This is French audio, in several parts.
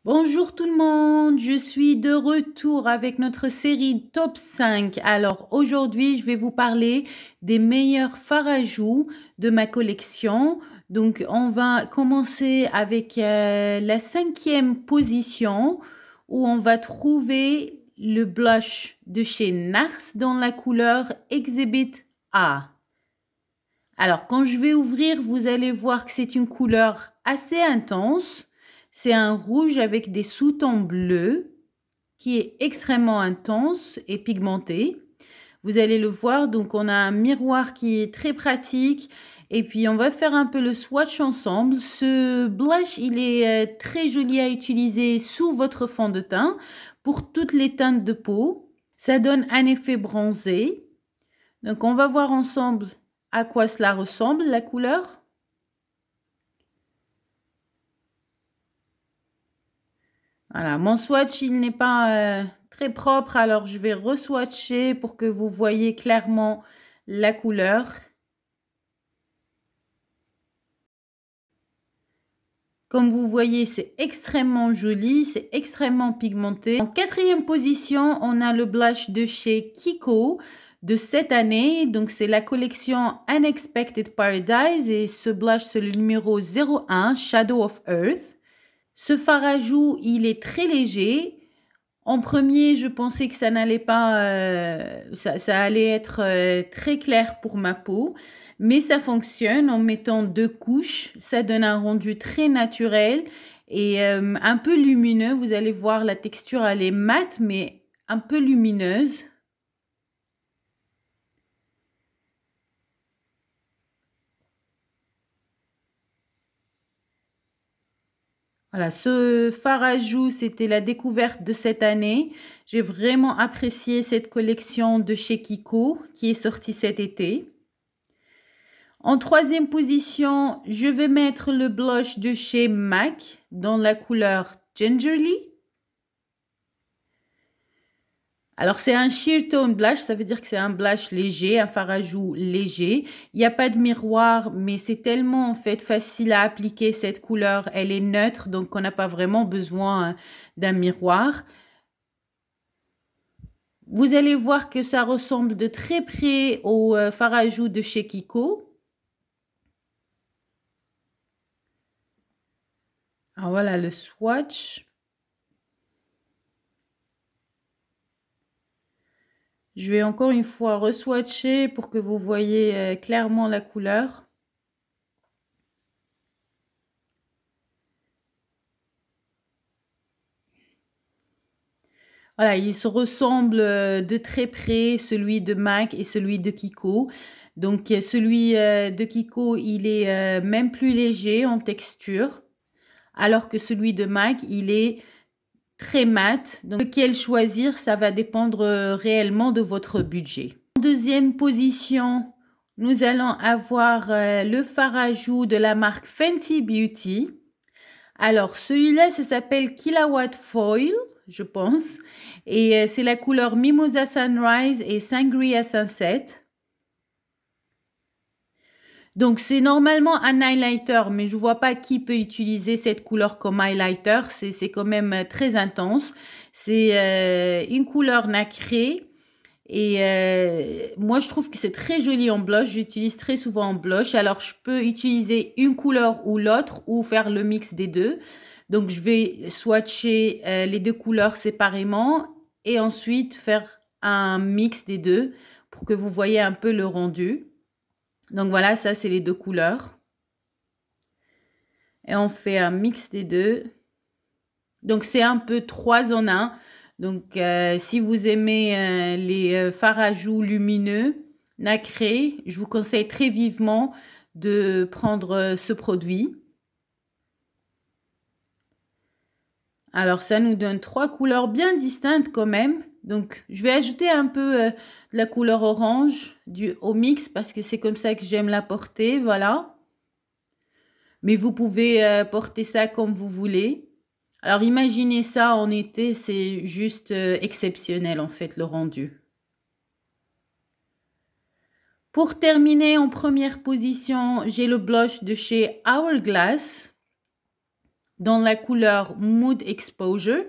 Bonjour tout le monde, je suis de retour avec notre série Top 5. Alors aujourd'hui, je vais vous parler des meilleurs fards à joues de ma collection. Donc on va commencer avec la 5e position où on va trouver le blush de chez NARS dans la couleur Exhibit A. Alors quand je vais ouvrir, vous allez voir que c'est une couleur assez intense. C'est un rouge avec des sous-tons bleus qui est extrêmement intense et pigmenté. Vous allez le voir, donc on a un miroir qui est très pratique. Et puis on va faire un peu le swatch ensemble. Ce blush, il est très joli à utiliser sous votre fond de teint pour toutes les teintes de peau. Ça donne un effet bronzé. Donc on va voir ensemble à quoi cela ressemble, la couleur. Voilà, mon swatch, il n'est pas très propre, alors je vais re-swatcher pour que vous voyez clairement la couleur. Comme vous voyez, c'est extrêmement joli, c'est extrêmement pigmenté. En 4e position, on a le blush de chez Kiko de cette année. Donc, c'est la collection Unexpected Paradise et ce blush, c'est le numéro 01, Shadow of Earth. Ce fard à joues, il est très léger. En premier, je pensais que ça n'allait pas, ça allait être très clair pour ma peau, mais ça fonctionne en mettant 2 couches. Ça donne un rendu très naturel et un peu lumineux. Vous allez voir, la texture, elle est mate, mais un peu lumineuse. Voilà, ce fard à joues, c'était la découverte de cette année. J'ai vraiment apprécié cette collection de chez Kiko qui est sortie cet été. En 3e position, je vais mettre le blush de chez MAC dans la couleur Gingerly. Alors, c'est un sheer tone blush, ça veut dire que c'est un blush léger, un fard à joues léger. Il n'y a pas de miroir, mais c'est tellement en fait facile à appliquer cette couleur. Elle est neutre, donc on n'a pas vraiment besoin d'un miroir. Vous allez voir que ça ressemble de très près au fard à joues de chez Kiko. Alors voilà le swatch. Je vais encore une fois re-swatcher pour que vous voyez clairement la couleur. Voilà, ils se ressemblent de très près, celui de MAC et celui de Kiko. Donc celui de Kiko, il est même plus léger en texture, alors que celui de MAC, il est très mat. Donc lequel choisir, ça va dépendre réellement de votre budget. En 2e position, nous allons avoir le fard à joues de la marque Fenty Beauty. Alors, celui-là, ça s'appelle Killawatt Foil, je pense. Et c'est la couleur Mimosa Sunrise et Sangria Sunset. Donc, c'est normalement un highlighter, mais je ne vois pas qui peut utiliser cette couleur comme highlighter. C'est quand même très intense. C'est une couleur nacrée. Et moi, je trouve que c'est très joli en blush. J'utilise très souvent en blush. Alors, je peux utiliser une couleur ou l'autre ou faire le mix des deux. Donc, je vais swatcher les deux couleurs séparément et ensuite faire un mix des deux pour que vous voyez un peu le rendu. Donc, voilà, ça, c'est les deux couleurs. Et on fait un mix des deux. Donc, c'est un peu 3 en 1. Donc, si vous aimez les fards à joues lumineux, nacrés, je vous conseille très vivement de prendre ce produit. Alors, ça nous donne 3 couleurs bien distinctes quand même. Donc, je vais ajouter un peu de la couleur orange au mix parce que c'est comme ça que j'aime la porter. Voilà. Mais vous pouvez porter ça comme vous voulez. Alors, imaginez ça en été, c'est juste exceptionnel en fait, le rendu. Pour terminer, en première position, j'ai le blush de chez Hourglass. dans la couleur Mood Exposure.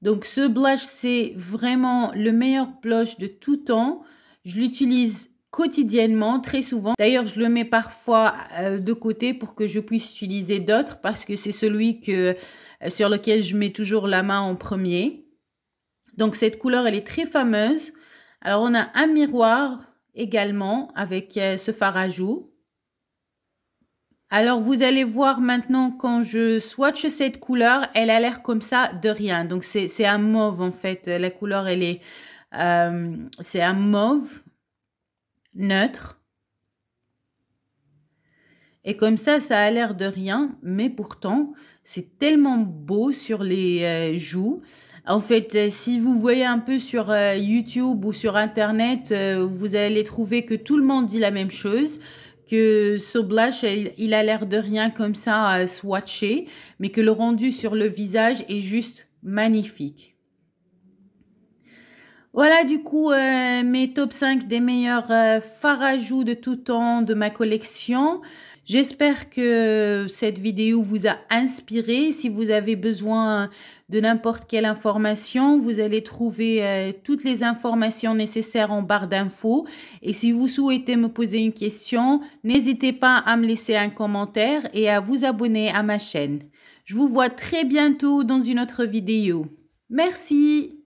Donc ce blush, c'est vraiment le meilleur blush de tout temps. Je l'utilise quotidiennement, très souvent. D'ailleurs, je le mets parfois de côté pour que je puisse utiliser d'autres parce que c'est celui sur lequel je mets toujours la main en premier. Donc cette couleur, elle est très fameuse. Alors on a un miroir également avec ce fard à joues. Alors, vous allez voir maintenant quand je swatch cette couleur, elle a l'air comme ça de rien. Donc, c'est un mauve en fait. La couleur, c'est un mauve neutre. Et comme ça a l'air de rien, mais pourtant, c'est tellement beau sur les joues. En fait, si vous voyez un peu sur YouTube ou sur Internet, vous allez trouver que tout le monde dit la même chose, que ce blush, il a l'air de rien comme ça swatché, mais que le rendu sur le visage est juste magnifique. Voilà du coup mes top 5 des meilleurs fards à joues de tout temps de ma collection. J'espère que cette vidéo vous a inspiré. Si vous avez besoin de n'importe quelle information, vous allez trouver toutes les informations nécessaires en barre d'infos. Et si vous souhaitez me poser une question, n'hésitez pas à me laisser un commentaire et à vous abonner à ma chaîne. Je vous vois très bientôt dans une autre vidéo. Merci!